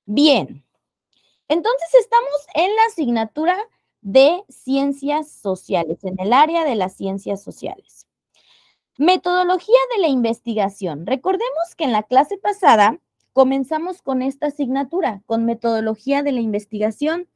Bien, entonces estamos en la asignatura de ciencias sociales, en el área de las ciencias sociales. Metodología de la investigación. Recordemos que en la clase pasada comenzamos con esta asignatura, con metodología de la investigación,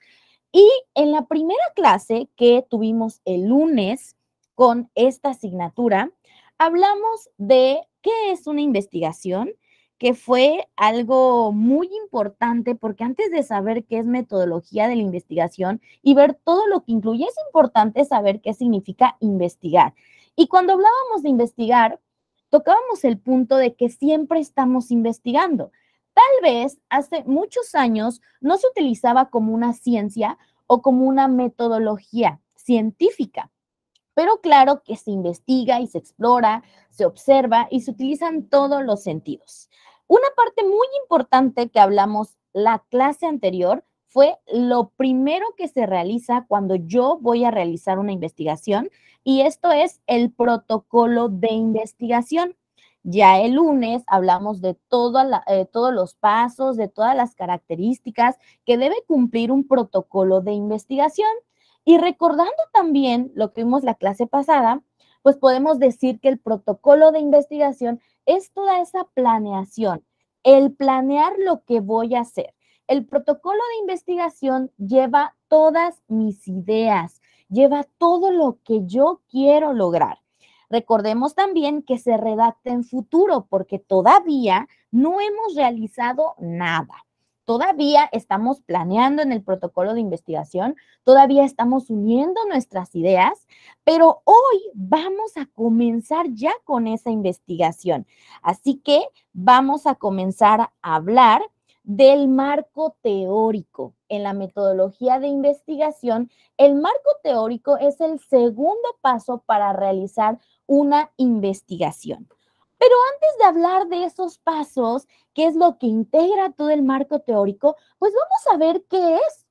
y en la primera clase que tuvimos el lunes con esta asignatura, hablamos de qué es una investigación, que fue algo muy importante porque antes de saber qué es metodología de la investigación y ver todo lo que incluye, es importante saber qué significa investigar. Y cuando hablábamos de investigar, tocábamos el punto de que siempre estamos investigando. Tal vez hace muchos años no se utilizaba como una ciencia o como una metodología científica, pero claro que se investiga y se explora, se observa y se utilizan todos los sentidos. Una parte muy importante que hablamos la clase anterior fue lo primero que se realiza cuando yo voy a realizar una investigación, y esto es el protocolo de investigación. Ya el lunes hablamos de todos los pasos, de todas las características que debe cumplir un protocolo de investigación. Y recordando también lo que vimos la clase pasada, pues podemos decir que el protocolo de investigación es toda esa planeación, el planear lo que voy a hacer. El protocolo de investigación lleva todas mis ideas, lleva todo lo que yo quiero lograr. Recordemos también que se redacta en futuro porque todavía no hemos realizado nada. Todavía estamos planeando en el protocolo de investigación, todavía estamos uniendo nuestras ideas, pero hoy vamos a comenzar ya con esa investigación. Así que vamos a comenzar a hablar del marco teórico. En la metodología de investigación, el marco teórico es el segundo paso para realizar una investigación. Pero antes de hablar de esos pasos, qué es lo que integra todo el marco teórico, pues vamos a ver qué es.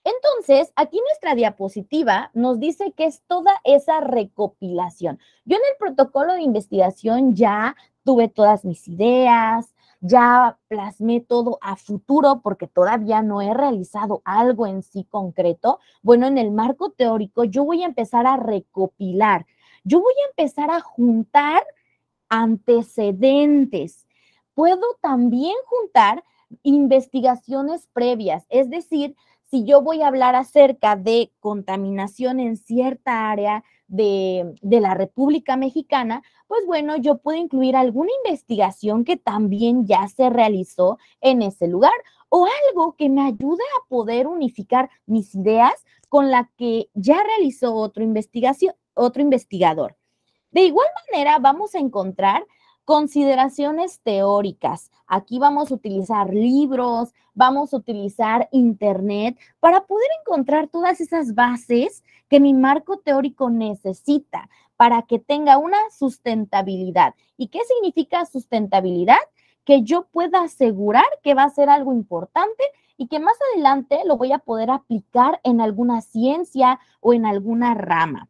Entonces, aquí nuestra diapositiva nos dice que es toda esa recopilación. Yo en el protocolo de investigación ya tuve todas mis ideas, ya plasmé todo a futuro porque todavía no he realizado algo en sí concreto. Bueno, en el marco teórico yo voy a empezar a recopilar, yo voy a empezar a juntar antecedentes. Puedo también juntar investigaciones previas, es decir, si yo voy a hablar acerca de contaminación en cierta área de la República Mexicana, pues bueno, yo puedo incluir alguna investigación que también ya se realizó en ese lugar o algo que me ayude a poder unificar mis ideas con la que ya realizó otro investigador. De igual manera, vamos a encontrar consideraciones teóricas. Aquí vamos a utilizar libros, vamos a utilizar internet para poder encontrar todas esas bases que mi marco teórico necesita para que tenga una sustentabilidad. ¿Y qué significa sustentabilidad? Que yo pueda asegurar que va a ser algo importante y que más adelante lo voy a poder aplicar en alguna ciencia o en alguna rama.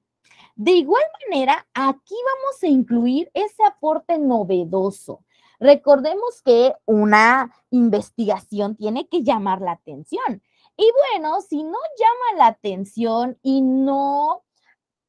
De igual manera, aquí vamos a incluir ese aporte novedoso. Recordemos que una investigación tiene que llamar la atención. Y bueno, si no llama la atención y no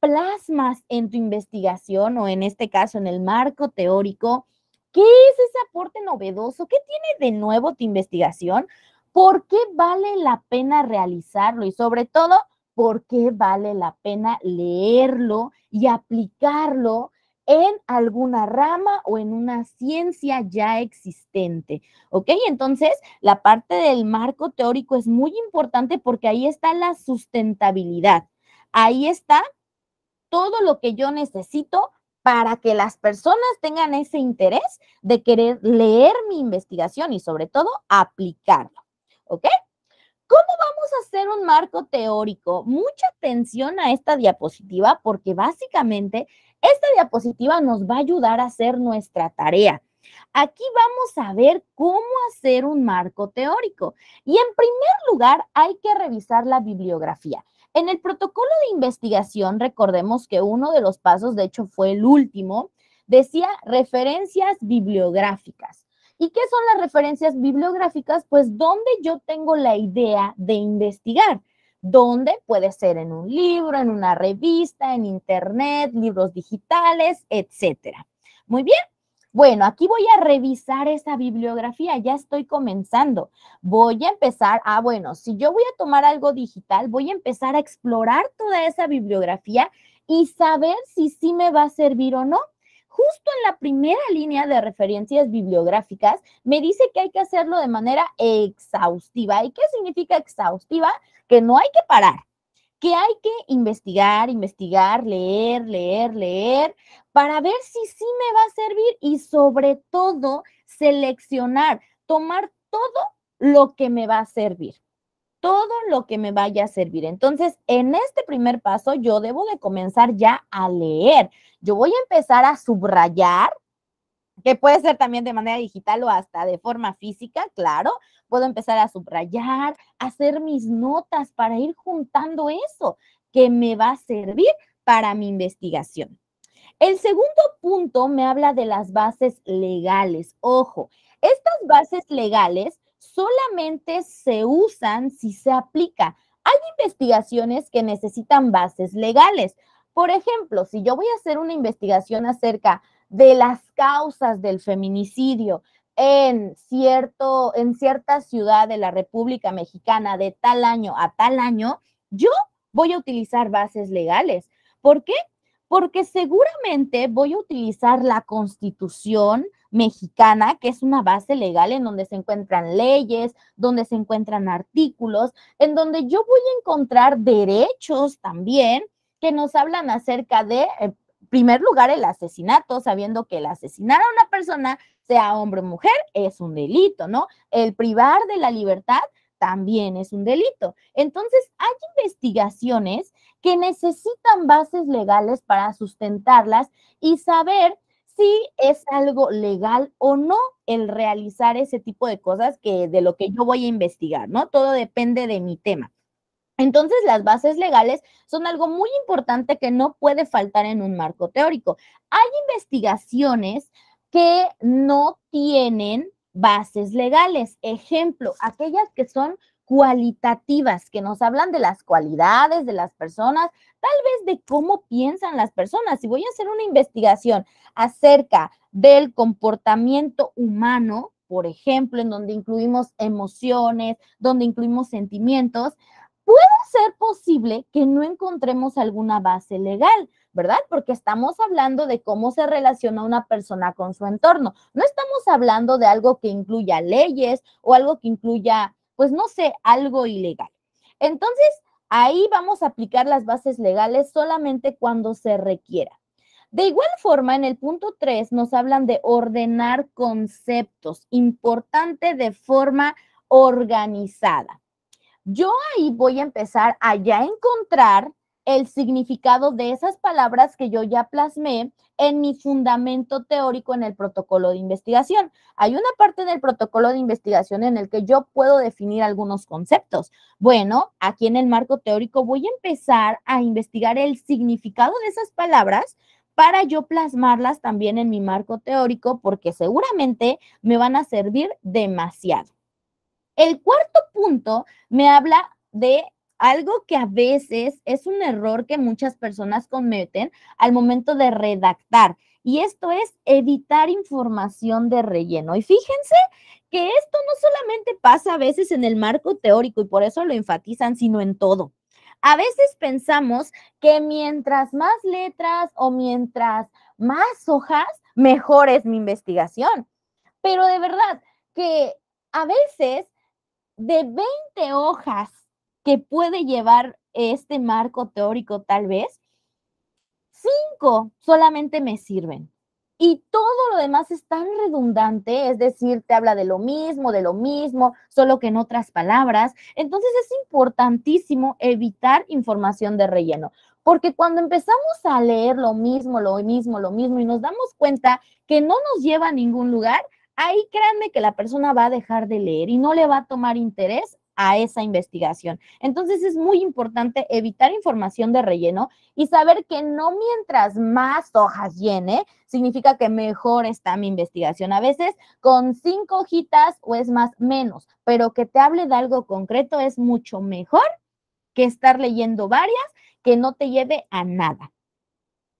plasmas en tu investigación o en este caso en el marco teórico, ¿qué es ese aporte novedoso? ¿Qué tiene de nuevo tu investigación? ¿Por qué vale la pena realizarlo? Y sobre todo, ¿por qué vale la pena leerlo y aplicarlo en alguna rama o en una ciencia ya existente? ¿Ok? Entonces, la parte del marco teórico es muy importante porque ahí está la sustentabilidad. Ahí está todo lo que yo necesito para que las personas tengan ese interés de querer leer mi investigación y sobre todo aplicarlo. ¿Ok? ¿Cómo vamos a hacer un marco teórico? Mucha atención a esta diapositiva porque básicamente esta diapositiva nos va a ayudar a hacer nuestra tarea. Aquí vamos a ver cómo hacer un marco teórico. Y en primer lugar, hay que revisar la bibliografía. En el protocolo de investigación, recordemos que uno de los pasos, de hecho fue el último, decía referencias bibliográficas. ¿Y qué son las referencias bibliográficas? Pues donde yo tengo la idea de investigar. ¿Dónde? Puede ser en un libro, en una revista, en internet, libros digitales, etcétera. Muy bien. Bueno, aquí voy a revisar esa bibliografía, ya estoy comenzando. Voy a empezar, bueno, si yo voy a tomar algo digital, voy a empezar a explorar toda esa bibliografía y saber si sí me va a servir o no. Justo en la primera línea de referencias bibliográficas me dice que hay que hacerlo de manera exhaustiva. ¿Y qué significa exhaustiva? Que no hay que parar, que hay que investigar, leer, para ver si sí me va a servir y sobre todo seleccionar, tomar todo lo que me va a servir, todo lo que me vaya a servir. Entonces, en este primer paso, yo debo de comenzar ya a leer. Yo voy a empezar a subrayar, que puede ser también de manera digital o hasta de forma física, claro. Puedo empezar a subrayar, hacer mis notas para ir juntando eso que me va a servir para mi investigación. El segundo punto me habla de las bases legales. Ojo, estas bases legales solamente se usan si se aplica. Hay investigaciones que necesitan bases legales. Por ejemplo, si yo voy a hacer una investigación acerca de las causas del feminicidio en cierta ciudad de la República Mexicana de tal año a tal año, yo voy a utilizar bases legales. ¿Por qué? Porque seguramente voy a utilizar la Constitución mexicana, que es una base legal en donde se encuentran leyes, donde se encuentran artículos, en donde yo voy a encontrar derechos también que nos hablan acerca de, en primer lugar, el asesinato, sabiendo que el asesinar a una persona, sea hombre o mujer, es un delito, ¿no? El privar de la libertad también es un delito. Entonces, hay investigaciones que necesitan bases legales para sustentarlas y saber si es algo legal o no el realizar ese tipo de cosas que de lo que yo voy a investigar, ¿no? Todo depende de mi tema. Entonces, las bases legales son algo muy importante que no puede faltar en un marco teórico. Hay investigaciones que no tienen bases legales. Ejemplo, aquellas que son cualitativas, que nos hablan de las cualidades de las personas, tal vez de cómo piensan las personas. Si voy a hacer una investigación acerca del comportamiento humano, por ejemplo, en donde incluimos emociones, donde incluimos sentimientos, puede ser posible que no encontremos alguna base legal, ¿verdad? Porque estamos hablando de cómo se relaciona una persona con su entorno. No estamos hablando de algo que incluya leyes o algo que incluya, pues no sé, algo ilegal. Entonces, ahí vamos a aplicar las bases legales solamente cuando se requiera. De igual forma, en el punto 3 nos hablan de ordenar conceptos, importante de forma organizada. Yo ahí voy a empezar a ya encontrar el significado de esas palabras que yo ya plasmé en mi fundamento teórico en el protocolo de investigación. Hay una parte del protocolo de investigación en el que yo puedo definir algunos conceptos. Bueno, aquí en el marco teórico voy a empezar a investigar el significado de esas palabras para yo plasmarlas también en mi marco teórico porque seguramente me van a servir demasiado. El cuarto punto me habla de algo que a veces es un error que muchas personas cometen al momento de redactar, y esto es evitar información de relleno. Y fíjense que esto no solamente pasa a veces en el marco teórico y por eso lo enfatizan, sino en todo. A veces pensamos que mientras más letras o mientras más hojas, mejor es mi investigación. Pero de verdad que a veces de 20 hojas que puede llevar este marco teórico tal vez, 5 solamente me sirven. Y todo lo demás es tan redundante, es decir, te habla de lo mismo, solo que en otras palabras. Entonces es importantísimo evitar información de relleno, porque cuando empezamos a leer lo mismo y nos damos cuenta que no nos lleva a ningún lugar, ahí créanme que la persona va a dejar de leer y no le va a tomar interés a esa investigación. Entonces es muy importante evitar información de relleno y saber que no mientras más hojas llene, significa que mejor está mi investigación. A veces con 5 hojitas o es más menos, pero que te hable de algo concreto es mucho mejor que estar leyendo varias que no te lleve a nada.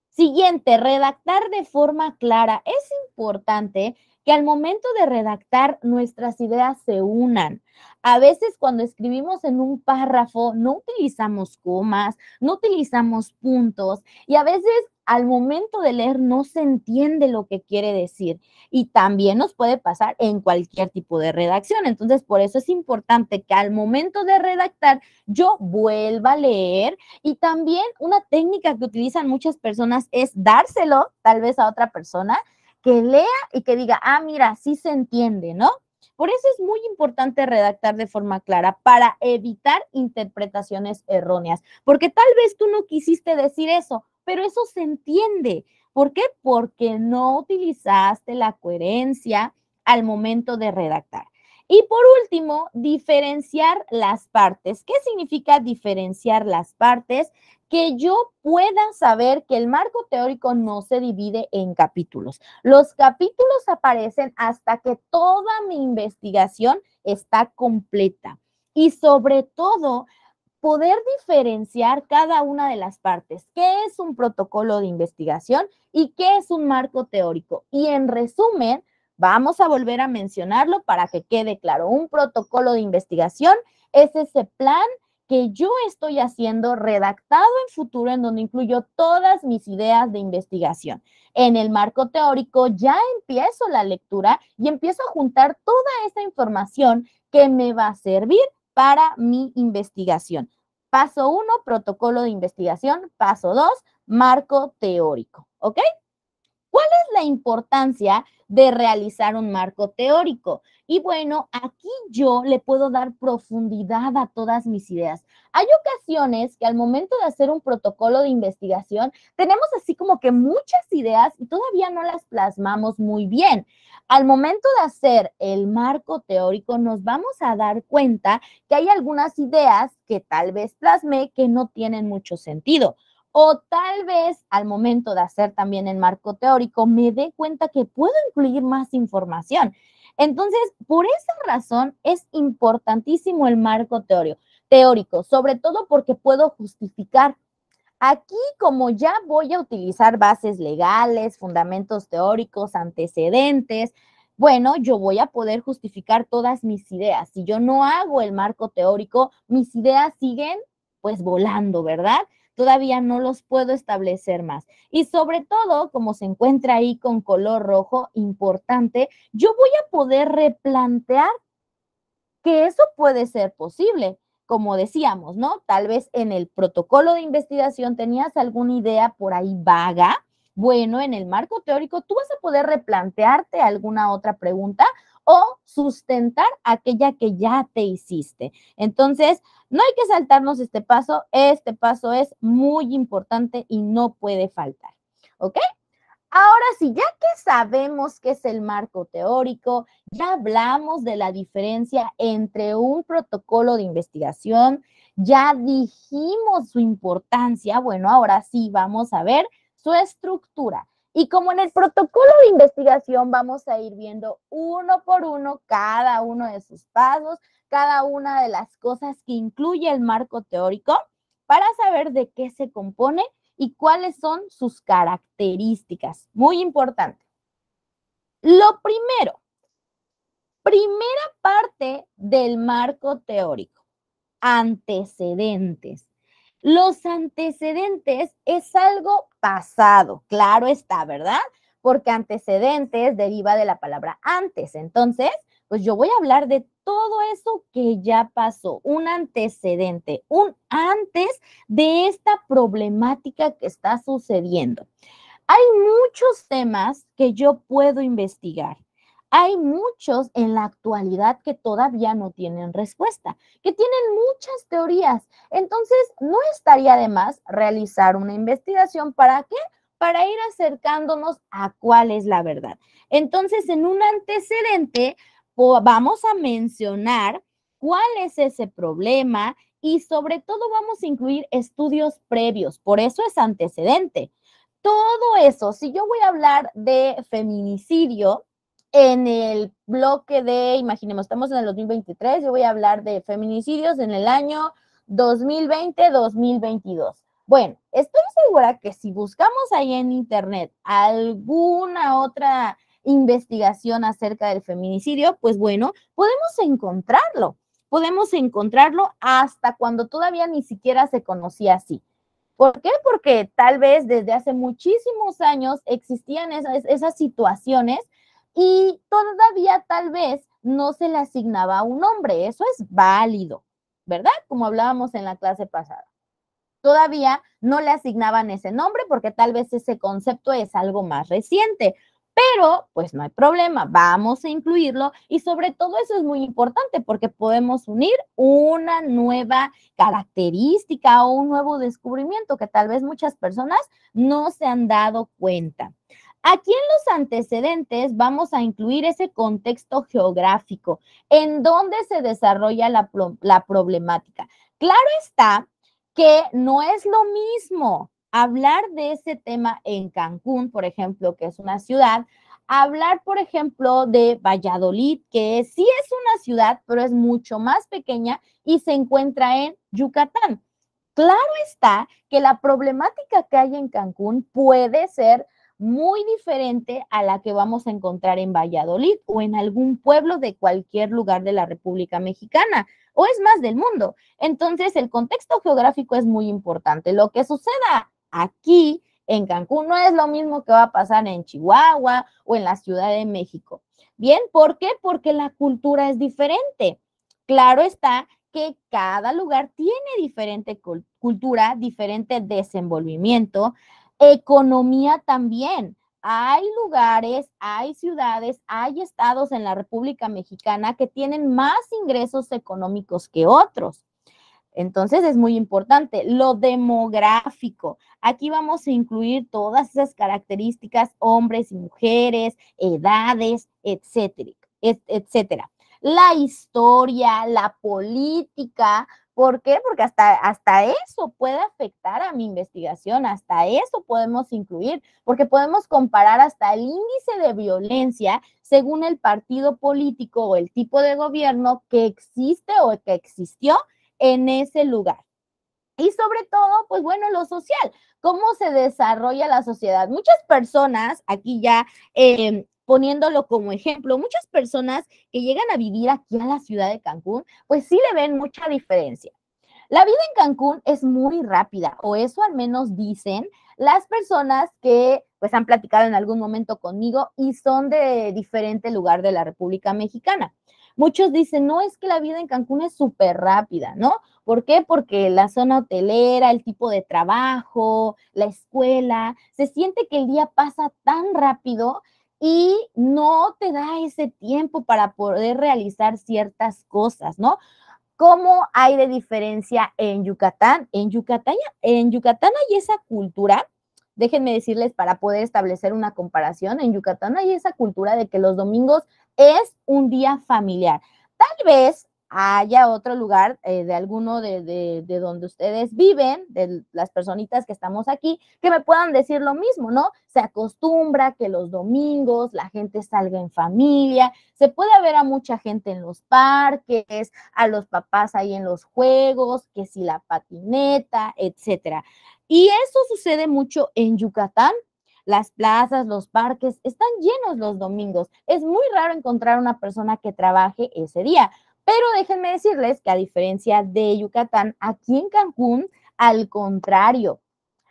Siguiente, redactar de forma clara. Es importante que al momento de redactar nuestras ideas se unan. A veces cuando escribimos en un párrafo no utilizamos comas, no utilizamos puntos y a veces al momento de leer no se entiende lo que quiere decir y también nos puede pasar en cualquier tipo de redacción. Entonces, por eso es importante que al momento de redactar yo vuelva a leer y también una técnica que utilizan muchas personas es dárselo tal vez a otra persona que lea y que diga, ah, mira, sí se entiende, ¿no? Por eso es muy importante redactar de forma clara para evitar interpretaciones erróneas, porque tal vez tú no quisiste decir eso, pero eso se entiende. ¿Por qué? Porque no utilizaste la coherencia al momento de redactar. Y por último, diferenciar las partes. ¿Qué significa diferenciar las partes? Que yo pueda saber que el marco teórico no se divide en capítulos. Los capítulos aparecen hasta que toda mi investigación está completa. Y sobre todo, poder diferenciar cada una de las partes. ¿Qué es un protocolo de investigación y qué es un marco teórico? Y en resumen, vamos a volver a mencionarlo para que quede claro. Un protocolo de investigación es ese plan que yo estoy haciendo redactado en futuro en donde incluyo todas mis ideas de investigación. En el marco teórico ya empiezo la lectura y empiezo a juntar toda esa información que me va a servir para mi investigación. Paso 1, protocolo de investigación. Paso 2, marco teórico. ¿Ok? ¿Cuál es la importancia de realizar un marco teórico? Y bueno, aquí yo le puedo dar profundidad a todas mis ideas. Hay ocasiones que al momento de hacer un protocolo de investigación, tenemos así como que muchas ideas y todavía no las plasmamos muy bien. Al momento de hacer el marco teórico, nos vamos a dar cuenta que hay algunas ideas que tal vez plasmé que no tienen mucho sentido. O tal vez al momento de hacer también el marco teórico me dé cuenta que puedo incluir más información. Entonces, por esa razón es importantísimo el marco teórico, sobre todo porque puedo justificar. Aquí, como ya voy a utilizar bases legales, fundamentos teóricos, antecedentes, bueno, yo voy a poder justificar todas mis ideas. Si yo no hago el marco teórico, mis ideas siguen pues volando, ¿verdad? Todavía no los puedo establecer más. Y sobre todo, como se encuentra ahí con color rojo, importante, yo voy a poder replantear que eso puede ser posible. Como decíamos, ¿no? Tal vez en el protocolo de investigación tenías alguna idea por ahí vaga. Bueno, en el marco teórico tú vas a poder replantearte alguna otra pregunta o sustentar aquella que ya te hiciste. Entonces, no hay que saltarnos este paso es muy importante y no puede faltar, ¿ok? Ahora sí, ya que sabemos qué es el marco teórico, ya hablamos de la diferencia entre un protocolo de investigación, ya dijimos su importancia, bueno, ahora sí vamos a ver su estructura. Y como en el protocolo de investigación vamos a ir viendo uno por uno cada uno de sus pasos, cada una de las cosas que incluye el marco teórico para saber de qué se compone y cuáles son sus características. Muy importante. Lo primero, primera parte del marco teórico, antecedentes. Los antecedentes es algo pasado, claro está, ¿verdad? Porque antecedentes deriva de la palabra antes. Entonces, pues yo voy a hablar de todo eso que ya pasó, un antecedente, un antes de esta problemática que está sucediendo. Hay muchos temas que yo puedo investigar. Hay muchos en la actualidad que todavía no tienen respuesta, que tienen muchas teorías. Entonces, no estaría de más realizar una investigación. ¿Para qué? Para ir acercándonos a cuál es la verdad. Entonces, en un antecedente, vamos a mencionar cuál es ese problema y sobre todo vamos a incluir estudios previos, por eso es antecedente. Todo eso, si yo voy a hablar de feminicidio en el bloque de, imaginemos, estamos en el 2023, yo voy a hablar de feminicidios en el año 2020-2022. Bueno, estoy segura que si buscamos ahí en internet alguna otra investigación acerca del feminicidio, pues bueno, podemos encontrarlo hasta cuando todavía ni siquiera se conocía así. ¿Por qué? Porque tal vez desde hace muchísimos años existían esas situaciones y todavía tal vez no se le asignaba a un nombre. Eso es válido, ¿verdad? Como hablábamos en la clase pasada. Todavía no le asignaban ese nombre porque tal vez ese concepto es algo más reciente. Pero, pues no hay problema, vamos a incluirlo y sobre todo eso es muy importante porque podemos unir una nueva característica o un nuevo descubrimiento que tal vez muchas personas no se han dado cuenta. Aquí en los antecedentes vamos a incluir ese contexto geográfico en donde se desarrolla la problemática. Claro está que no es lo mismo hablar de ese tema en Cancún, por ejemplo, que es una ciudad, hablar, por ejemplo, de Valladolid, que sí es una ciudad, pero es mucho más pequeña y se encuentra en Yucatán. Claro está que la problemática que hay en Cancún puede ser muy diferente a la que vamos a encontrar en Valladolid o en algún pueblo de cualquier lugar de la República Mexicana o es más del mundo. Entonces, el contexto geográfico es muy importante. Lo que suceda aquí en Cancún no es lo mismo que va a pasar en Chihuahua o en la Ciudad de México. Bien, ¿por qué? Porque la cultura es diferente. Claro está que cada lugar tiene diferente cultura, diferente desenvolvimiento, economía también. Hay lugares, hay ciudades, hay estados en la República Mexicana que tienen más ingresos económicos que otros. Entonces es muy importante. Lo demográfico. Aquí vamos a incluir todas esas características, hombres y mujeres, edades, etcétera, etcétera. La historia, la política. ¿Por qué? Porque hasta eso puede afectar a mi investigación, hasta eso podemos incluir, porque podemos comparar hasta el índice de violencia según el partido político o el tipo de gobierno que existe o que existió en ese lugar. Y sobre todo, pues bueno, lo social, cómo se desarrolla la sociedad. Muchas personas, aquí ya poniéndolo como ejemplo, muchas personas que llegan a vivir aquí a la ciudad de Cancún, pues sí le ven mucha diferencia. La vida en Cancún es muy rápida, o eso al menos dicen las personas que pues han platicado en algún momento conmigo y son de diferente lugar de la República Mexicana. Muchos dicen, no, es que la vida en Cancún es súper rápida, ¿no? ¿Por qué? Porque la zona hotelera, el tipo de trabajo, la escuela, se siente que el día pasa tan rápido y no te da ese tiempo para poder realizar ciertas cosas, ¿no? ¿Cómo hay de diferencia en Yucatán? En Yucatán hay esa cultura, déjenme decirles para poder establecer una comparación, en Yucatán hay esa cultura de que los domingos es un día familiar. Tal vez haya otro lugar de alguno de donde ustedes viven, de las personitas que estamos aquí, que me puedan decir lo mismo, ¿no? Se acostumbra que los domingos la gente salga en familia, se puede ver a mucha gente en los parques, a los papás ahí en los juegos, que si la patineta, etcétera. Y eso sucede mucho en Yucatán. Las plazas, los parques están llenos los domingos. Es muy raro encontrar una persona que trabaje ese día. Pero déjenme decirles que a diferencia de Yucatán, aquí en Cancún, al contrario,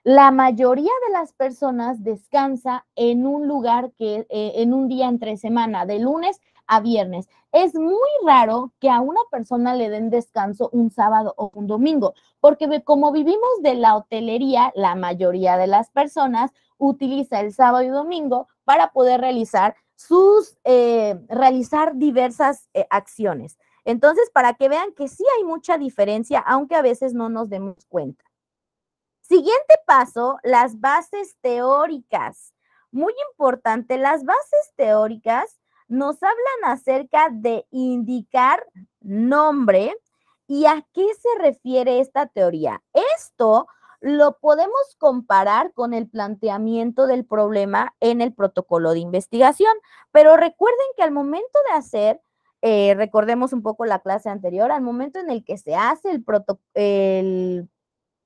la mayoría de las personas descansa en un lugar en un día entre semana, de lunes a viernes. Es muy raro que a una persona le den descanso un sábado o un domingo, porque como vivimos de la hotelería, la mayoría de las personas utiliza el sábado y domingo para poder realizar diversas acciones. Entonces, para que vean que sí hay mucha diferencia, aunque a veces no nos demos cuenta. Siguiente paso, las bases teóricas. Muy importante, las bases teóricas nos hablan acerca de indicar nombre. ¿Y a qué se refiere esta teoría? Esto lo podemos comparar con el planteamiento del problema en el protocolo de investigación, pero recuerden que al momento de hacer, recordemos un poco la clase anterior, al momento en el que se hace el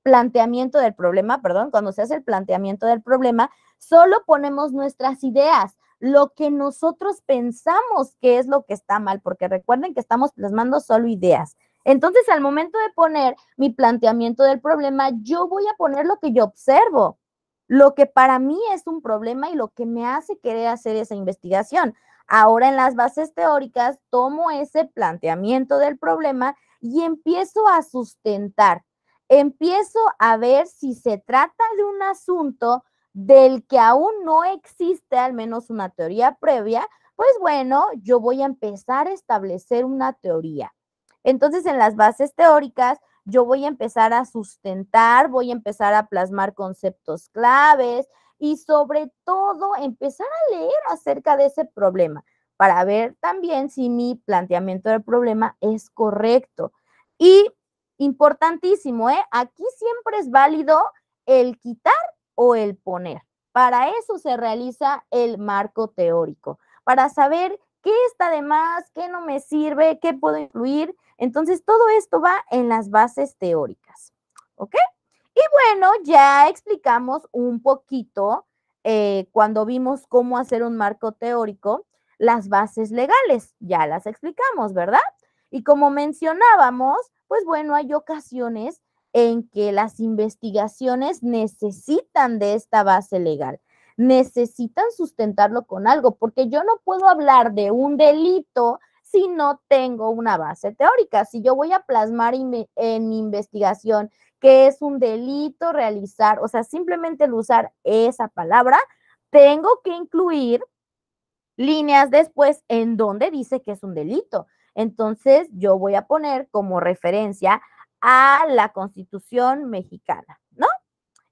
planteamiento del problema, perdón, cuando se hace el planteamiento del problema, solo ponemos nuestras ideas, lo que nosotros pensamos que es lo que está mal, porque recuerden que estamos plasmando solo ideas. Entonces, al momento de poner mi planteamiento del problema, yo voy a poner lo que yo observo, lo que para mí es un problema y lo que me hace querer hacer esa investigación. Ahora en las bases teóricas tomo ese planteamiento del problema y empiezo a sustentar, empiezo a ver si se trata de un asunto del que aún no existe al menos una teoría previa, pues bueno, yo voy a empezar a establecer una teoría. Entonces, en las bases teóricas, yo voy a empezar a sustentar, voy a empezar a plasmar conceptos claves y sobre todo empezar a leer acerca de ese problema para ver también si mi planteamiento del problema es correcto. Y importantísimo, aquí siempre es válido el quitar o el poner. Para eso se realiza el marco teórico, para saber qué está de más, qué no me sirve, qué puedo incluir. Entonces, todo esto va en las bases teóricas, ¿ok? Y bueno, ya explicamos un poquito cuando vimos cómo hacer un marco teórico, las bases legales, ya las explicamos, ¿verdad? Y como mencionábamos, pues bueno, hay ocasiones en que las investigaciones necesitan de esta base legal, necesitan sustentarlo con algo, porque yo no puedo hablar de un delito si no tengo una base teórica. Si yo voy a plasmar en mi investigación que es un delito realizar, o sea, simplemente el usar esa palabra, tengo que incluir líneas después en donde dice que es un delito. Entonces, yo voy a poner como referencia a la Constitución mexicana, ¿no?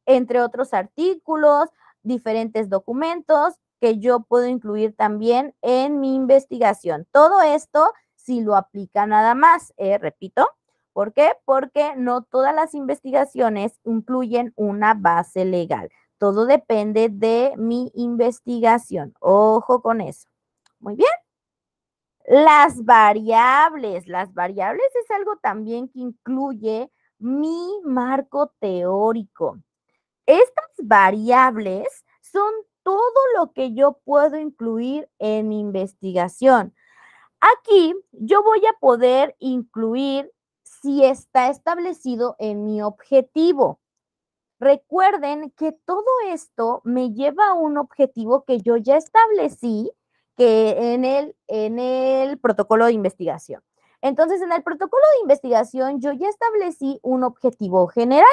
Entre otros artículos, diferentes documentos que yo puedo incluir también en mi investigación. Todo esto si lo aplica nada más, repito. ¿Por qué? Porque no todas las investigaciones incluyen una base legal. Todo depende de mi investigación. Ojo con eso. Muy bien. Las variables es algo también que incluye mi marco teórico. Estas variables son todo lo que yo puedo incluir en mi investigación. Aquí yo voy a poder incluir si está establecido en mi objetivo. Recuerden que todo esto me lleva a un objetivo que yo ya establecí que en el protocolo de investigación. Entonces, en el protocolo de investigación yo ya establecí un objetivo general.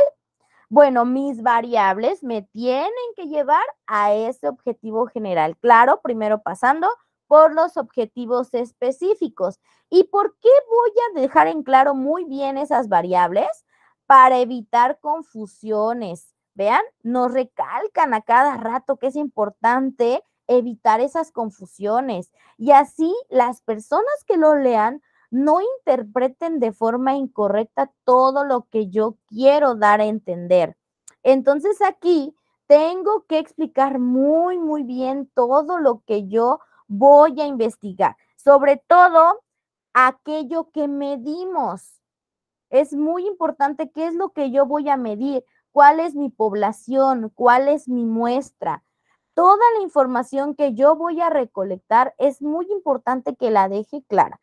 Bueno, mis variables me tienen que llevar a ese objetivo general. Claro, primero pasando por los objetivos específicos. ¿Y por qué voy a dejar en claro muy bien esas variables? Para evitar confusiones. Vean, nos recalcan a cada rato que es importante evitar esas confusiones. Y así las personas que lo lean no interpreten de forma incorrecta todo lo que yo quiero dar a entender. Entonces aquí tengo que explicar muy, muy bien todo lo que yo voy a investigar, sobre todo aquello que medimos. Es muy importante qué es lo que yo voy a medir, cuál es mi población, cuál es mi muestra. Toda la información que yo voy a recolectar es muy importante que la deje clara.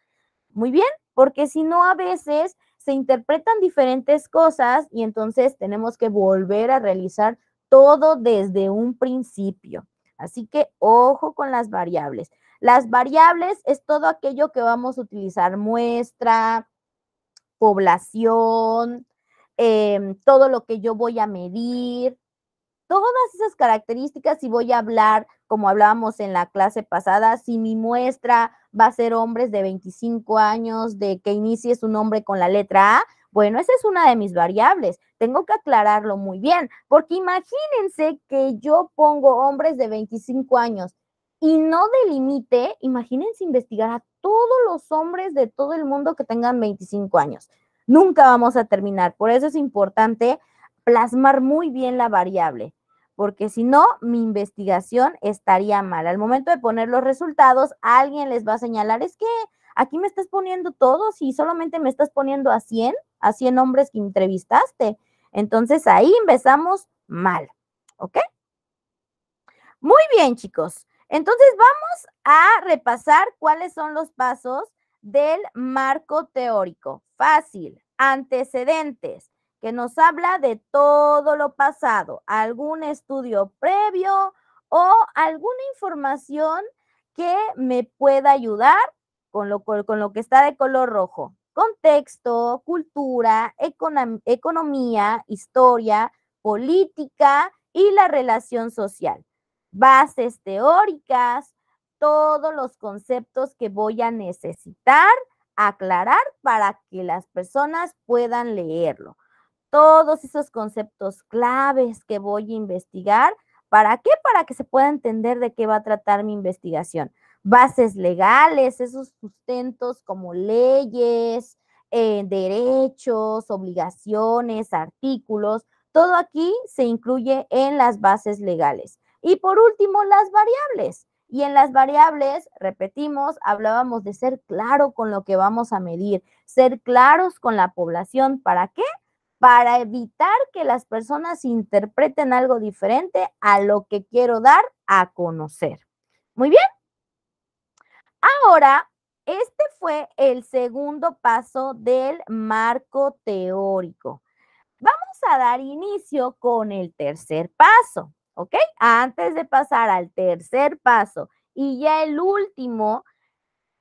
Muy bien, porque si no a veces se interpretan diferentes cosas y entonces tenemos que volver a realizar todo desde un principio. Así que ojo con las variables. Las variables es todo aquello que vamos a utilizar, muestra, población, todo lo que yo voy a medir, todas esas características, y voy a hablar, como hablábamos en la clase pasada, si mi muestra va a ser hombres de 25 años, de que inicie su nombre con la letra A, bueno, esa es una de mis variables. Tengo que aclararlo muy bien, porque imagínense que yo pongo hombres de 25 años y no delimite, imagínense investigar a todos los hombres de todo el mundo que tengan 25 años. Nunca vamos a terminar. Por eso es importante plasmar muy bien la variable, porque si no, mi investigación estaría mal. Al momento de poner los resultados, alguien les va a señalar, es que aquí me estás poniendo todos y solamente me estás poniendo a 100 hombres que entrevistaste. Entonces ahí empezamos mal, ¿ok? Muy bien, chicos. Entonces vamos a repasar cuáles son los pasos del marco teórico. Fácil. Antecedentes, que nos habla de todo lo pasado, algún estudio previo o alguna información que me pueda ayudar con lo que está de color rojo. Contexto, cultura, economía, historia, política y la relación social. Bases teóricas, todos los conceptos que voy a necesitar aclarar para que las personas puedan leerlo. Todos esos conceptos claves que voy a investigar. ¿Para qué? Para que se pueda entender de qué va a tratar mi investigación. Bases legales, esos sustentos como leyes, derechos, obligaciones, artículos. Todo aquí se incluye en las bases legales. Y por último, las variables. Y en las variables, repetimos, hablábamos de ser claro con lo que vamos a medir, ser claros con la población. ¿Para qué? Para evitar que las personas interpreten algo diferente a lo que quiero dar a conocer. Muy bien. Ahora, este fue el segundo paso del marco teórico. Vamos a dar inicio con el tercer paso, ¿ok? Antes de pasar al tercer paso y ya el último,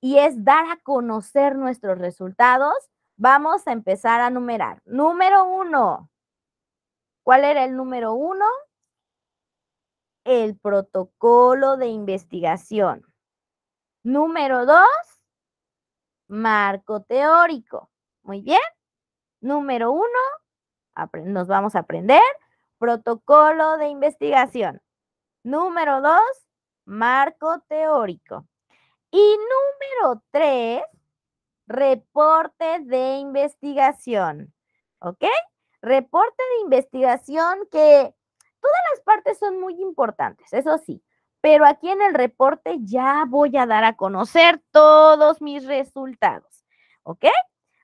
y es dar a conocer nuestros resultados, vamos a empezar a numerar. Número 1. ¿Cuál era el número 1? El protocolo de investigación. Número 2, marco teórico. Muy bien. Número 1, nos vamos a aprender protocolo de investigación. Número 2, marco teórico. Y número 3, reporte de investigación. ¿Ok? Reporte de investigación que todas las partes son muy importantes, eso sí, pero aquí en el reporte ya voy a dar a conocer todos mis resultados. ¿Ok?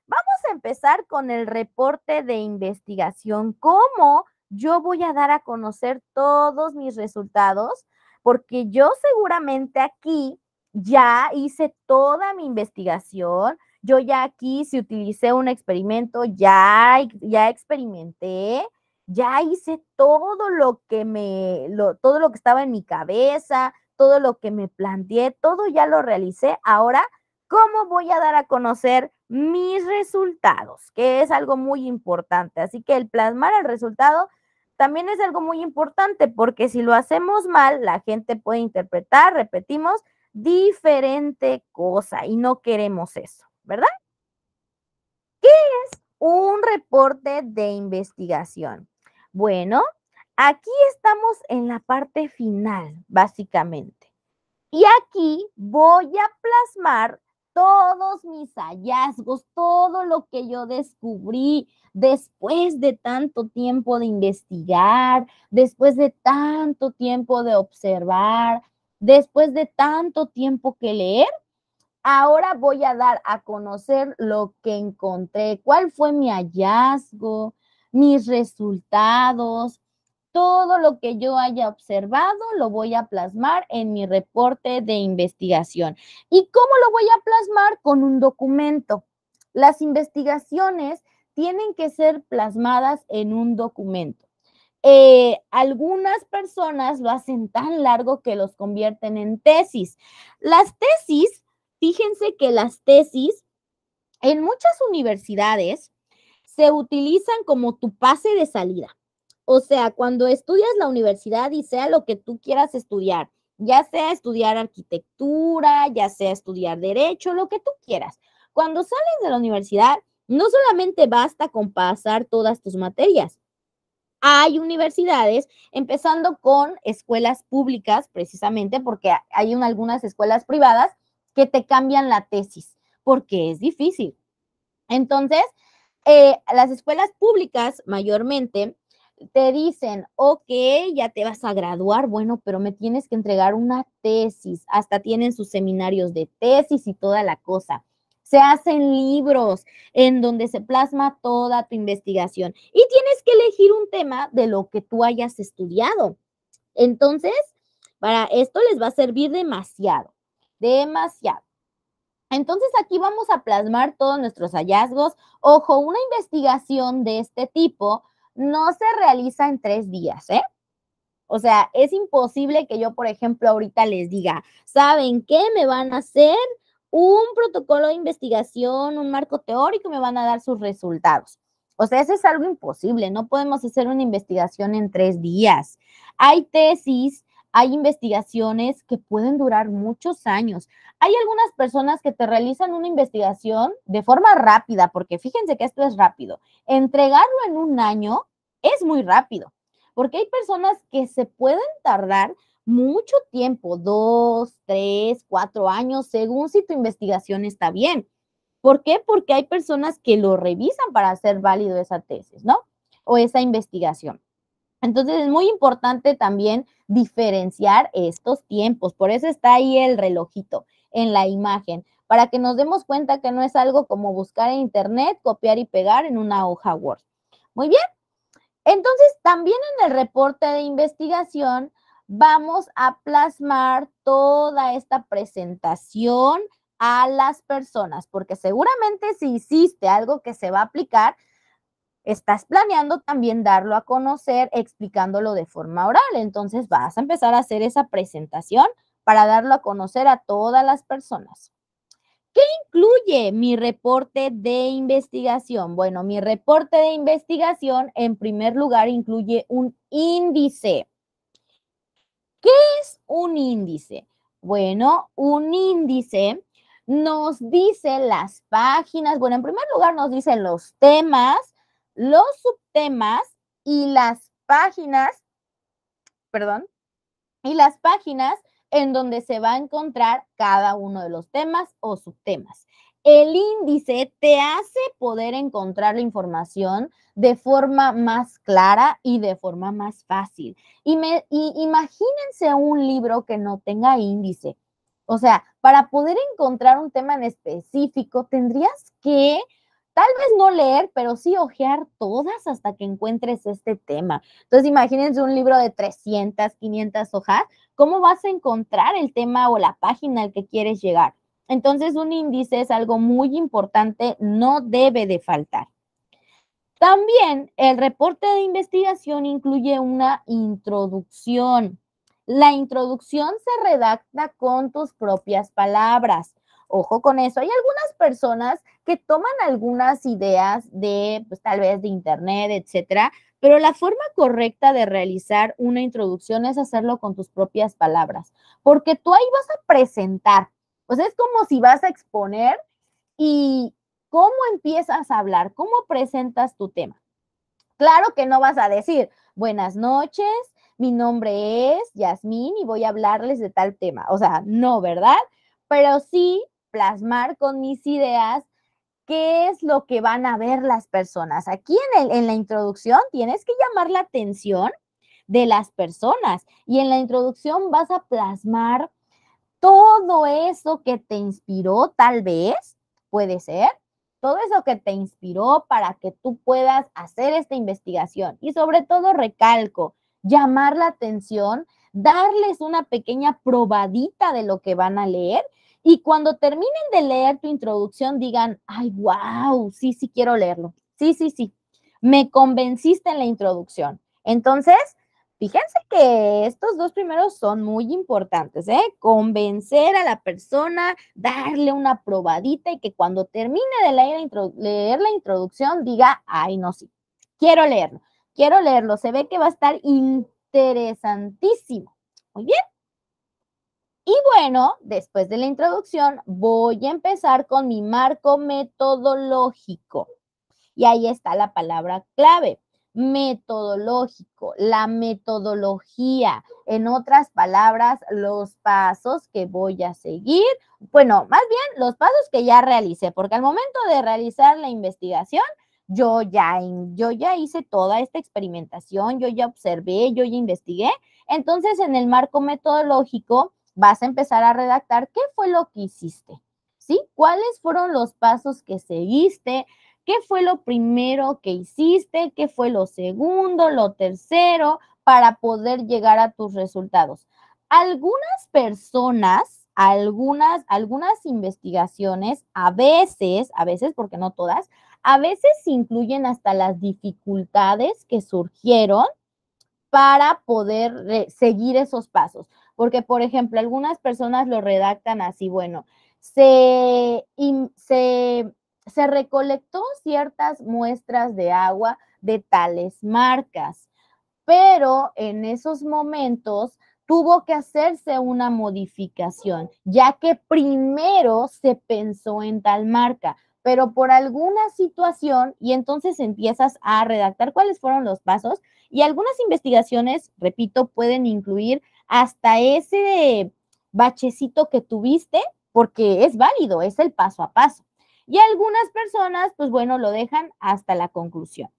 Vamos a empezar con el reporte de investigación. ¿Cómo yo voy a dar a conocer todos mis resultados? Porque yo seguramente aquí ya hice toda mi investigación. Yo ya aquí, si utilicé un experimento, ya experimenté, ya hice todo lo que todo lo que estaba en mi cabeza, todo lo que me planteé, todo ya lo realicé. Ahora, ¿cómo voy a dar a conocer mis resultados? Que es algo muy importante. Así que el plasmar el resultado también es algo muy importante, porque si lo hacemos mal, la gente puede interpretar, repetimos, diferente cosa y no queremos eso, ¿verdad? ¿Qué es un reporte de investigación? Bueno, aquí estamos en la parte final, básicamente. Y aquí voy a plasmar todos mis hallazgos, todo lo que yo descubrí después de tanto tiempo de investigar, después de tanto tiempo de observar, después de tanto tiempo que leer. Ahora voy a dar a conocer lo que encontré, cuál fue mi hallazgo, mis resultados, todo lo que yo haya observado lo voy a plasmar en mi reporte de investigación. ¿Y cómo lo voy a plasmar? Con un documento. Las investigaciones tienen que ser plasmadas en un documento. Algunas personas lo hacen tan largo que los convierten en tesis. Las tesis, fíjense que las tesis en muchas universidades se utilizan como tu pase de salida. O sea, cuando estudias la universidad y sea lo que tú quieras estudiar, ya sea estudiar arquitectura, ya sea estudiar derecho, lo que tú quieras. Cuando sales de la universidad, no solamente basta con pasar todas tus materias. Hay universidades, empezando con escuelas públicas, precisamente porque hay algunas escuelas privadas que te cambian la tesis, porque es difícil. Entonces, las escuelas públicas mayormente te dicen, ok, ya te vas a graduar, bueno, pero me tienes que entregar una tesis, hasta tienen sus seminarios de tesis y toda la cosa. Se hacen libros en donde se plasma toda tu investigación y tienes que elegir un tema de lo que tú hayas estudiado. Entonces, para esto les va a servir demasiado, demasiado. Entonces aquí vamos a plasmar todos nuestros hallazgos. Ojo, una investigación de este tipo no se realiza en 3 días, ¿eh? O sea, es imposible que yo, por ejemplo, ahorita les diga, ¿saben qué? Me van a hacer un protocolo de investigación, un marco teórico, me van a dar sus resultados. O sea, eso es algo imposible. No podemos hacer una investigación en 3 días. Hay tesis, hay investigaciones que pueden durar muchos años. Hay algunas personas que te realizan una investigación de forma rápida, porque fíjense que esto es rápido. Entregarlo en 1 año es muy rápido, porque hay personas que se pueden tardar mucho tiempo, 2, 3, 4 años, según si tu investigación está bien. ¿Por qué? Porque hay personas que lo revisan para hacer válido esa tesis, ¿no? O esa investigación. Entonces es muy importante también diferenciar estos tiempos. Por eso está ahí el relojito en la imagen, para que nos demos cuenta que no es algo como buscar en internet, copiar y pegar en una hoja Word. Muy bien. Entonces, también en el reporte de investigación vamos a plasmar toda esta presentación a las personas, porque seguramente si hiciste algo que se va a aplicar, estás planeando también darlo a conocer explicándolo de forma oral. Entonces vas a empezar a hacer esa presentación para darlo a conocer a todas las personas. ¿Qué incluye mi reporte de investigación? Bueno, mi reporte de investigación, en primer lugar, incluye un índice. ¿Qué es un índice? Bueno, un índice nos dice las páginas, bueno, en primer lugar nos dicen los temas, los subtemas y las páginas, perdón, y las páginas en donde se va a encontrar cada uno de los temas o subtemas. El índice te hace poder encontrar la información de forma más clara y de forma más fácil. Imagínense un libro que no tenga índice. O sea, para poder encontrar un tema en específico, tendrías que tal vez no leer, pero sí hojear todas hasta que encuentres este tema. Entonces, imagínense un libro de 300, 500 hojas, ¿cómo vas a encontrar el tema o la página al que quieres llegar? Entonces, un índice es algo muy importante, no debe de faltar. También el reporte de investigación incluye una introducción. La introducción se redacta con tus propias palabras. Ojo con eso. Hay algunas personas que toman algunas ideas de, pues tal vez de internet, etcétera, pero la forma correcta de realizar una introducción es hacerlo con tus propias palabras, porque tú ahí vas a presentar. O sea, es como si vas a exponer y cómo empiezas a hablar, cómo presentas tu tema. Claro que no vas a decir, buenas noches, mi nombre es Yasmín y voy a hablarles de tal tema. O sea, no, ¿verdad? Pero sí plasmar con mis ideas qué es lo que van a ver las personas. Aquí en la introducción tienes que llamar la atención de las personas y en la introducción vas a plasmar todo eso que te inspiró, tal vez, puede ser, todo eso que te inspiró para que tú puedas hacer esta investigación. Y sobre todo, recalco, llamar la atención, darles una pequeña probadita de lo que van a leer y cuando terminen de leer tu introducción digan, ay, wow, sí, sí quiero leerlo. Sí, sí, sí, me convenciste en la introducción. Entonces, fíjense que estos 2 primeros son muy importantes, ¿eh? Convencer a la persona, darle una probadita y que cuando termine de leer la introducción diga, ay, no, sí, quiero leerlo, se ve que va a estar interesantísimo. Muy bien. Y bueno, después de la introducción, voy a empezar con mi marco metodológico. Y ahí está la palabra clave. metodológico, la metodología, en otras palabras, los pasos que voy a seguir, bueno, más bien los pasos que ya realicé, porque al momento de realizar la investigación, yo ya hice toda esta experimentación, yo ya observé, yo ya investigué. Entonces, en el marco metodológico, vas a empezar a redactar qué fue lo que hiciste, ¿sí? ¿Cuáles fueron los pasos que seguiste? ¿Qué fue lo primero que hiciste? ¿Qué fue lo segundo, lo tercero, para poder llegar a tus resultados? Algunas personas, algunas investigaciones, a veces, porque no todas, a veces incluyen hasta las dificultades que surgieron para poder seguir esos pasos. Porque, por ejemplo, algunas personas lo redactan así, bueno, se recolectó ciertas muestras de agua de tales marcas, pero en esos momentos tuvo que hacerse una modificación, ya que primero se pensó en tal marca, pero por alguna situación, y entonces empiezas a redactar cuáles fueron los pasos, y algunas investigaciones, repito, pueden incluir hasta ese bachecito que tuviste, porque es válido, es el paso a paso. Y algunas personas, pues bueno, lo dejan hasta la conclusión.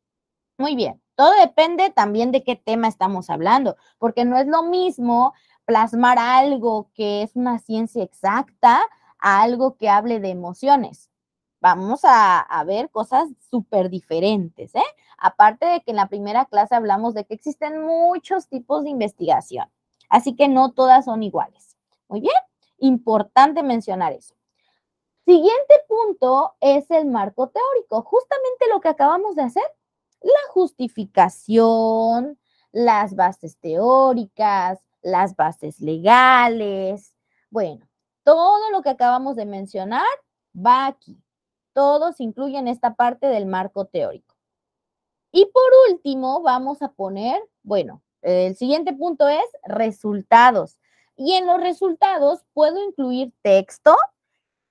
Muy bien, todo depende también de qué tema estamos hablando, porque no es lo mismo plasmar algo que es una ciencia exacta a algo que hable de emociones. Vamos a ver cosas súper diferentes, ¿eh? Aparte de que en la primera clase hablamos de que existen muchos tipos de investigación, así que no todas son iguales. Muy bien, importante mencionar eso. Siguiente punto es el marco teórico, justamente lo que acabamos de hacer. La justificación, las bases teóricas, las bases legales. Bueno, todo lo que acabamos de mencionar va aquí. Todos incluyen esta parte del marco teórico. Y por último, vamos a poner, bueno, el siguiente punto es resultados. Y en los resultados puedo incluir texto,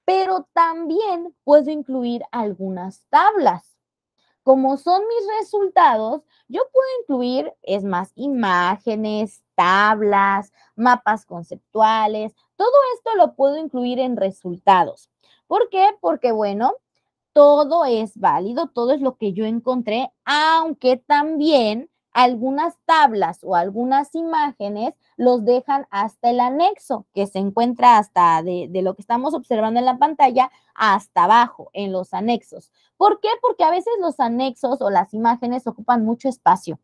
pero también puedo incluir algunas tablas. Como son mis resultados, yo puedo incluir, es más, imágenes, tablas, mapas conceptuales, todo esto lo puedo incluir en resultados. ¿Por qué? Porque, bueno, todo es válido, todo es lo que yo encontré, aunque también algunas tablas o algunas imágenes los dejan hasta el anexo, que se encuentra hasta de lo que estamos observando en la pantalla, hasta abajo, en los anexos. ¿Por qué? Porque a veces los anexos o las imágenes ocupan mucho espacio.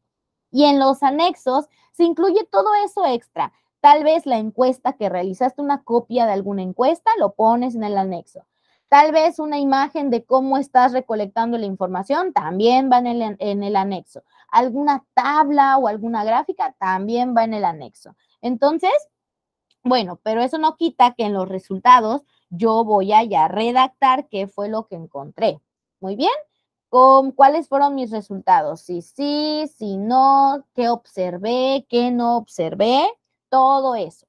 Y en los anexos se incluye todo eso extra. Tal vez la encuesta que realizaste, una copia de alguna encuesta, lo pones en el anexo. Tal vez una imagen de cómo estás recolectando la información también va en el anexo. Alguna tabla o alguna gráfica también va en el anexo. Entonces, bueno, pero eso no quita que en los resultados yo voy a ya redactar qué fue lo que encontré. Muy bien. ¿Cuáles fueron mis resultados? Si no, qué observé, qué no observé, todo eso.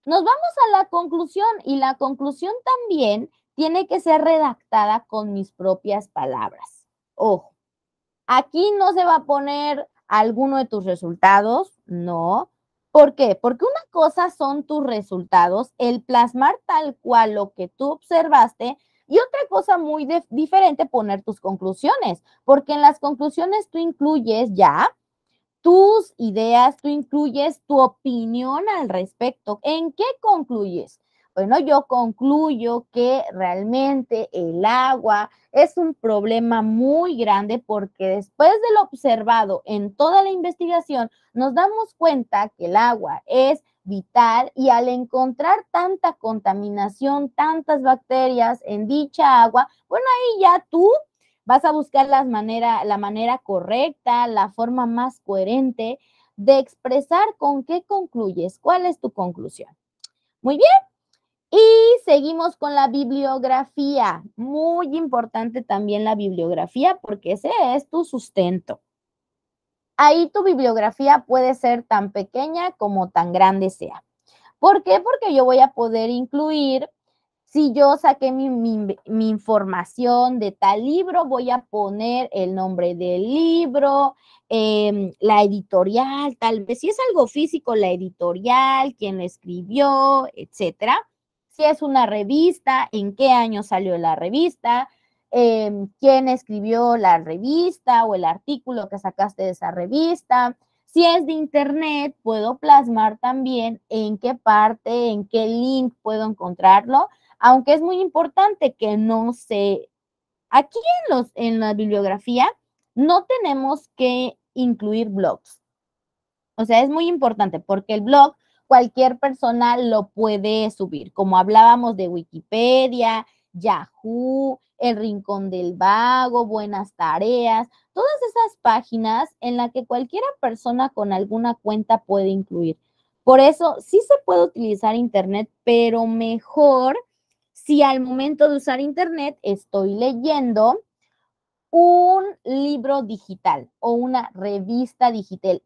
Nos vamos a la conclusión y la conclusión también tiene que ser redactada con mis propias palabras. Ojo, aquí no se va a poner alguno de tus resultados, no. ¿Por qué? Porque una cosa son tus resultados, el plasmar tal cual lo que tú observaste, y otra cosa muy diferente, poner tus conclusiones, porque en las conclusiones tú incluyes ya tus ideas, tú incluyes tu opinión al respecto. ¿En qué concluyes? Bueno, yo concluyo que realmente el agua es un problema muy grande porque después de lo observado en toda la investigación, nos damos cuenta que el agua es vital y al encontrar tanta contaminación, tantas bacterias en dicha agua, bueno, ahí ya tú vas a buscar la manera correcta, la forma más coherente de expresar con qué concluyes, cuál es tu conclusión. Muy bien. Y seguimos con la bibliografía. Muy importante también la bibliografía porque ese es tu sustento. Ahí tu bibliografía puede ser tan pequeña como tan grande sea. ¿Por qué? Porque yo voy a poder incluir Si yo saqué mi información de tal libro, voy a poner el nombre del libro, la editorial, tal vez. Si es algo físico, la editorial, quién lo escribió, etcétera. Si es una revista, en qué año salió la revista, quién escribió la revista o el artículo que sacaste de esa revista. Si es de internet, puedo plasmar también en qué parte, en qué link puedo encontrarlo, aunque es muy importante que no se... Aquí en la bibliografía no tenemos que incluir blogs. O sea, es muy importante porque el blog cualquier persona lo puede subir, como hablábamos de Wikipedia, Yahoo, El Rincón del Vago, Buenas Tareas, todas esas páginas en las que cualquier persona con alguna cuenta puede incluir. Por eso sí se puede utilizar Internet, pero mejor si al momento de usar Internet estoy leyendo un libro digital o una revista digital.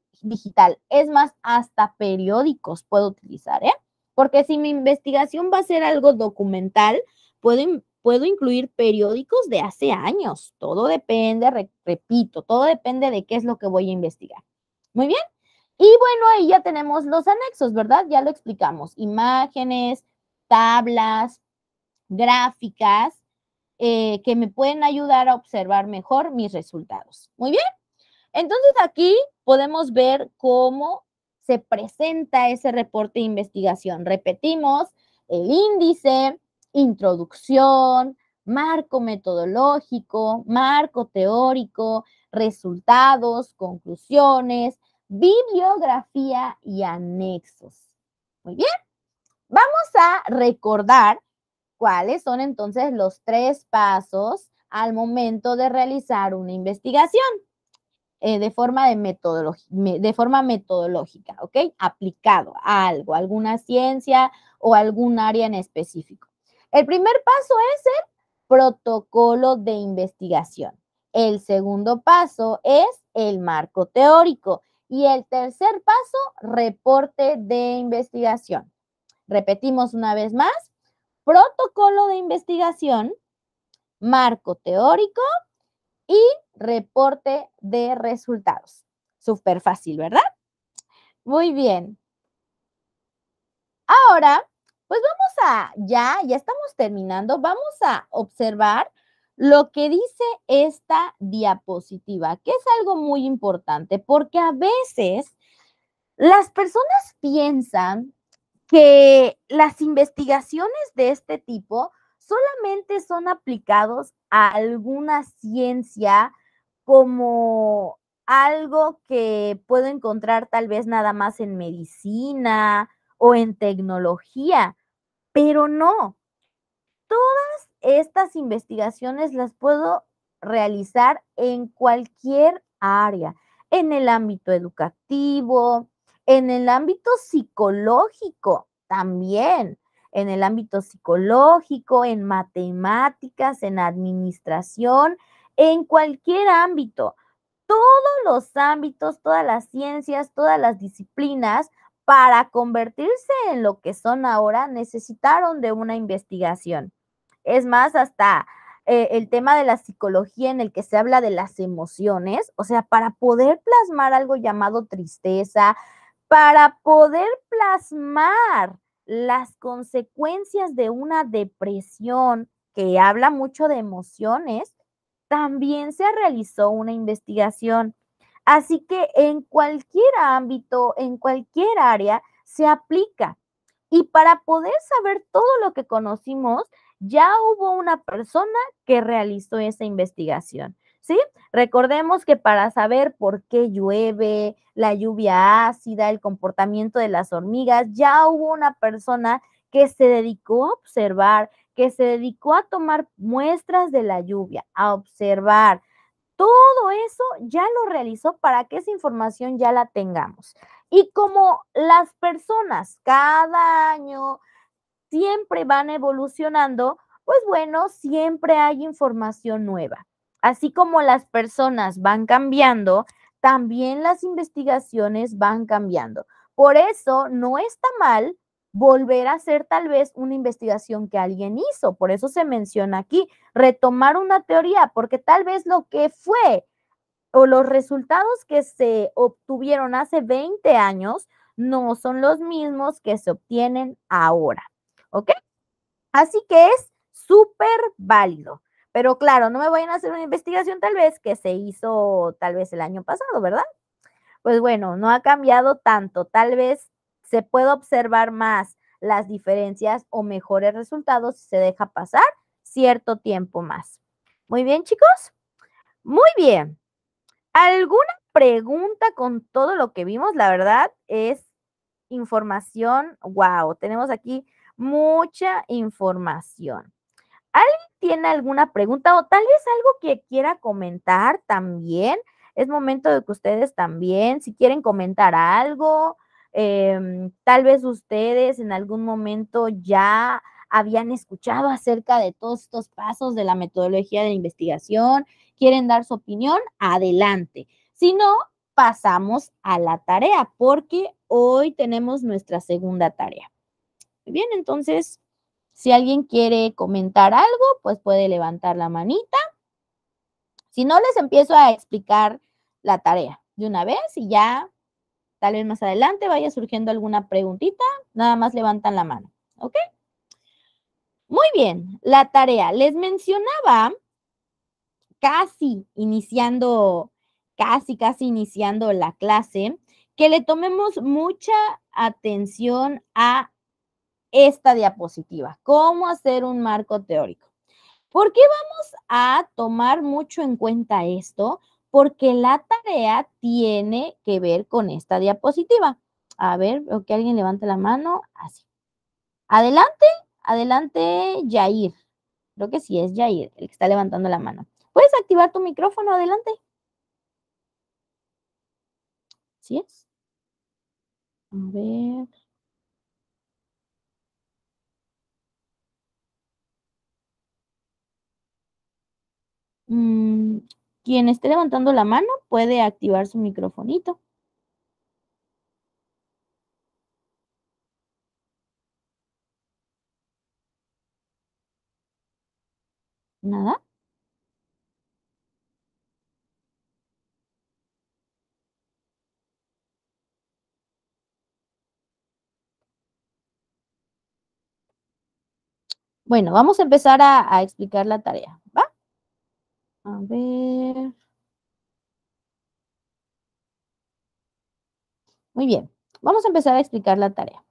Es más, hasta periódicos puedo utilizar, ¿eh? Porque si mi investigación va a ser algo documental, puedo incluir periódicos de hace años. Todo depende, repito, todo depende de qué es lo que voy a investigar. Muy bien. Y bueno, ahí ya tenemos los anexos, ¿verdad? Ya lo explicamos. Imágenes, tablas, gráficas, que me pueden ayudar a observar mejor mis resultados. Muy bien. Entonces aquí podemos ver cómo se presenta ese reporte de investigación. Repetimos, el índice, introducción, marco metodológico, marco teórico, resultados, conclusiones, bibliografía y anexos. Muy bien. Vamos a recordar cuáles son entonces los 3 pasos al momento de realizar una investigación de forma metodológica, ¿ok? Aplicado a algo, alguna ciencia o algún área en específico. El primer paso es el protocolo de investigación. El segundo paso es el marco teórico. Y el tercer paso, reporte de investigación. Repetimos una vez más, protocolo de investigación, marco teórico y reporte de resultados. Súper fácil, ¿verdad? Muy bien. Ahora, pues ya estamos terminando, vamos a observar lo que dice esta diapositiva, que es algo muy importante, porque a veces las personas piensan que las investigaciones de este tipo solamente son aplicados a alguna ciencia como algo que puedo encontrar tal vez nada más en medicina o en tecnología, pero no. Todas estas investigaciones las puedo realizar en cualquier área, en el ámbito educativo, en el ámbito psicológico también, en el ámbito psicológico, en matemáticas, en administración, en cualquier ámbito. Todos los ámbitos, todas las ciencias, todas las disciplinas, para convertirse en lo que son ahora, necesitaron de una investigación. Es más, hasta el tema de la psicología en el que se habla de las emociones, o sea, para poder plasmar algo llamado tristeza, para poder plasmar las consecuencias de una depresión que habla mucho de emociones, también se realizó una investigación. Así que en cualquier ámbito, en cualquier área, se aplica. Y para poder saber todo lo que conocimos, ya hubo una persona que realizó esa investigación, ¿sí? Recordemos que para saber por qué llueve, la lluvia ácida, el comportamiento de las hormigas, ya hubo una persona que se dedicó a observar, que se dedicó a tomar muestras de la lluvia, a observar. Todo eso ya lo realizó para que esa información ya la tengamos. Y como las personas cada año siempre van evolucionando, pues bueno, siempre hay información nueva. Así como las personas van cambiando, también las investigaciones van cambiando. Por eso no está mal volver a hacer tal vez una investigación que alguien hizo. Por eso se menciona aquí, retomar una teoría, porque tal vez lo que fue o los resultados que se obtuvieron hace 20 años no son los mismos que se obtienen ahora. ¿Ok? Así que es súper válido. Pero claro, no me vayan a hacer una investigación tal vez que se hizo tal vez el año pasado, ¿verdad? Pues bueno, no ha cambiado tanto. Tal vez se pueda observar más las diferencias o mejores resultados si se deja pasar cierto tiempo más. Muy bien, chicos. Muy bien. ¿Alguna pregunta con todo lo que vimos? La verdad es información. Wow, tenemos aquí mucha información. ¿Alguien tiene alguna pregunta o tal vez algo que quiera comentar también? Es momento de que ustedes también, si quieren comentar algo, tal vez ustedes en algún momento ya habían escuchado acerca de todos estos pasos de la metodología de investigación, quieren dar su opinión, adelante. Si no, pasamos a la tarea, porque hoy tenemos nuestra segunda tarea. Muy bien, entonces, si alguien quiere comentar algo, pues puede levantar la manita. Si no, les empiezo a explicar la tarea de una vez y ya tal vez más adelante vaya surgiendo alguna preguntita, nada más levantan la mano, ¿ok? Muy bien, la tarea. Les mencionaba casi iniciando la clase, que le tomemos mucha atención a esta diapositiva, cómo hacer un marco teórico. ¿Por qué vamos a tomar mucho en cuenta esto? Porque la tarea tiene que ver con esta diapositiva. A ver, veo que alguien levante la mano, así. Adelante, adelante, Yair. Creo que sí es Yair el que está levantando la mano. ¿Puedes activar tu micrófono? Adelante. ¿Sí es? A ver. Mm, quien esté levantando la mano puede activar su microfonito. ¿Nada? Bueno, vamos a empezar a explicar la tarea, ¿va? A ver. Muy bien, vamos a empezar a explicar la tarea.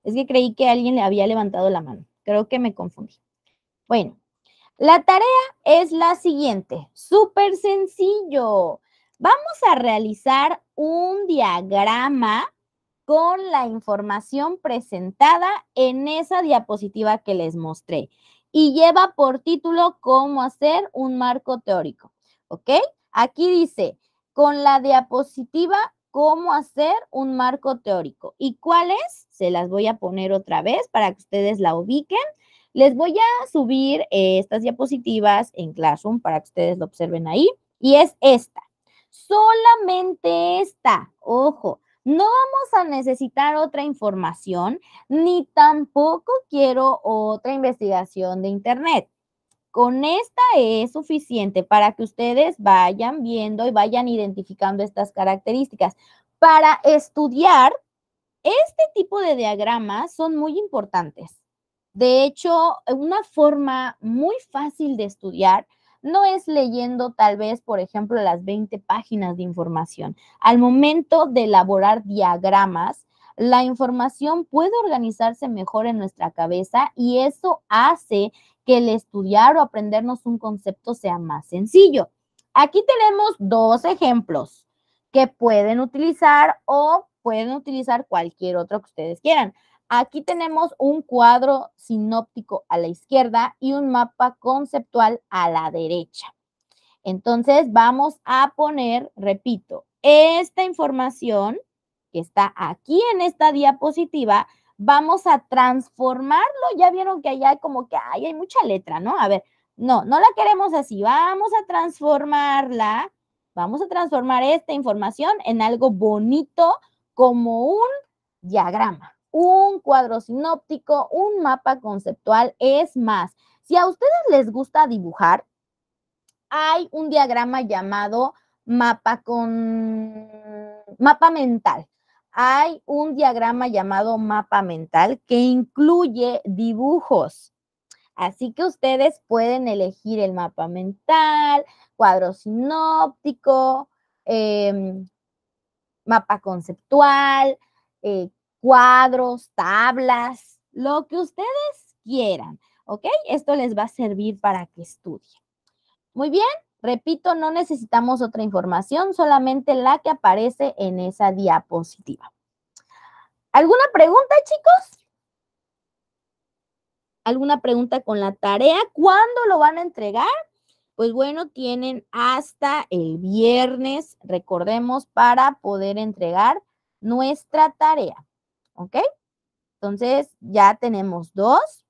Es que creí que alguien le había levantado la mano. Creo que me confundí. Bueno, la tarea es la siguiente. Súper sencillo. Vamos a realizar un diagrama con la información presentada en esa diapositiva que les mostré. Y lleva por título cómo hacer un marco teórico. ¿Ok? Aquí dice, con la diapositiva, cómo hacer un marco teórico. ¿Y cuál es? Se las voy a poner otra vez para que ustedes la ubiquen. Les voy a subir estas diapositivas en Classroom para que ustedes lo observen ahí. Y es esta. Solamente esta. Ojo, no vamos a necesitar otra información, ni tampoco quiero otra investigación de Internet. Con esta es suficiente para que ustedes vayan viendo y vayan identificando estas características. Para estudiar, este tipo de diagramas son muy importantes. De hecho, una forma muy fácil de estudiar no es leyendo tal vez, por ejemplo, las 20 páginas de información. Al momento de elaborar diagramas, la información puede organizarse mejor en nuestra cabeza y eso hace que el estudiar o aprendernos un concepto sea más sencillo. Aquí tenemos dos ejemplos que pueden utilizar o pueden utilizar cualquier otro que ustedes quieran. Aquí tenemos un cuadro sinóptico a la izquierda y un mapa conceptual a la derecha. Entonces vamos a poner, repito, esta información que está aquí en esta diapositiva, vamos a transformarlo. Ya vieron que allá como que hay mucha letra, ¿no? A ver, no la queremos así. Vamos a transformarla. Vamos a transformar esta información en algo bonito como un diagrama. un cuadro sinóptico, un mapa conceptual. Es más, si a ustedes les gusta dibujar, hay un diagrama llamado mapa mental. Hay un diagrama llamado mapa mental que incluye dibujos. Así que ustedes pueden elegir el mapa mental, cuadro sinóptico, mapa conceptual, cuadros, tablas, lo que ustedes quieran, ¿ok? Esto les va a servir para que estudien. Muy bien, repito, no necesitamos otra información, solamente la que aparece en esa diapositiva. ¿Alguna pregunta, chicos? ¿Alguna pregunta con la tarea? ¿Cuándo lo van a entregar? Pues bueno, tienen hasta el viernes, recordemos, para poder entregar nuestra tarea, ¿ok? Entonces, ya tenemos 2.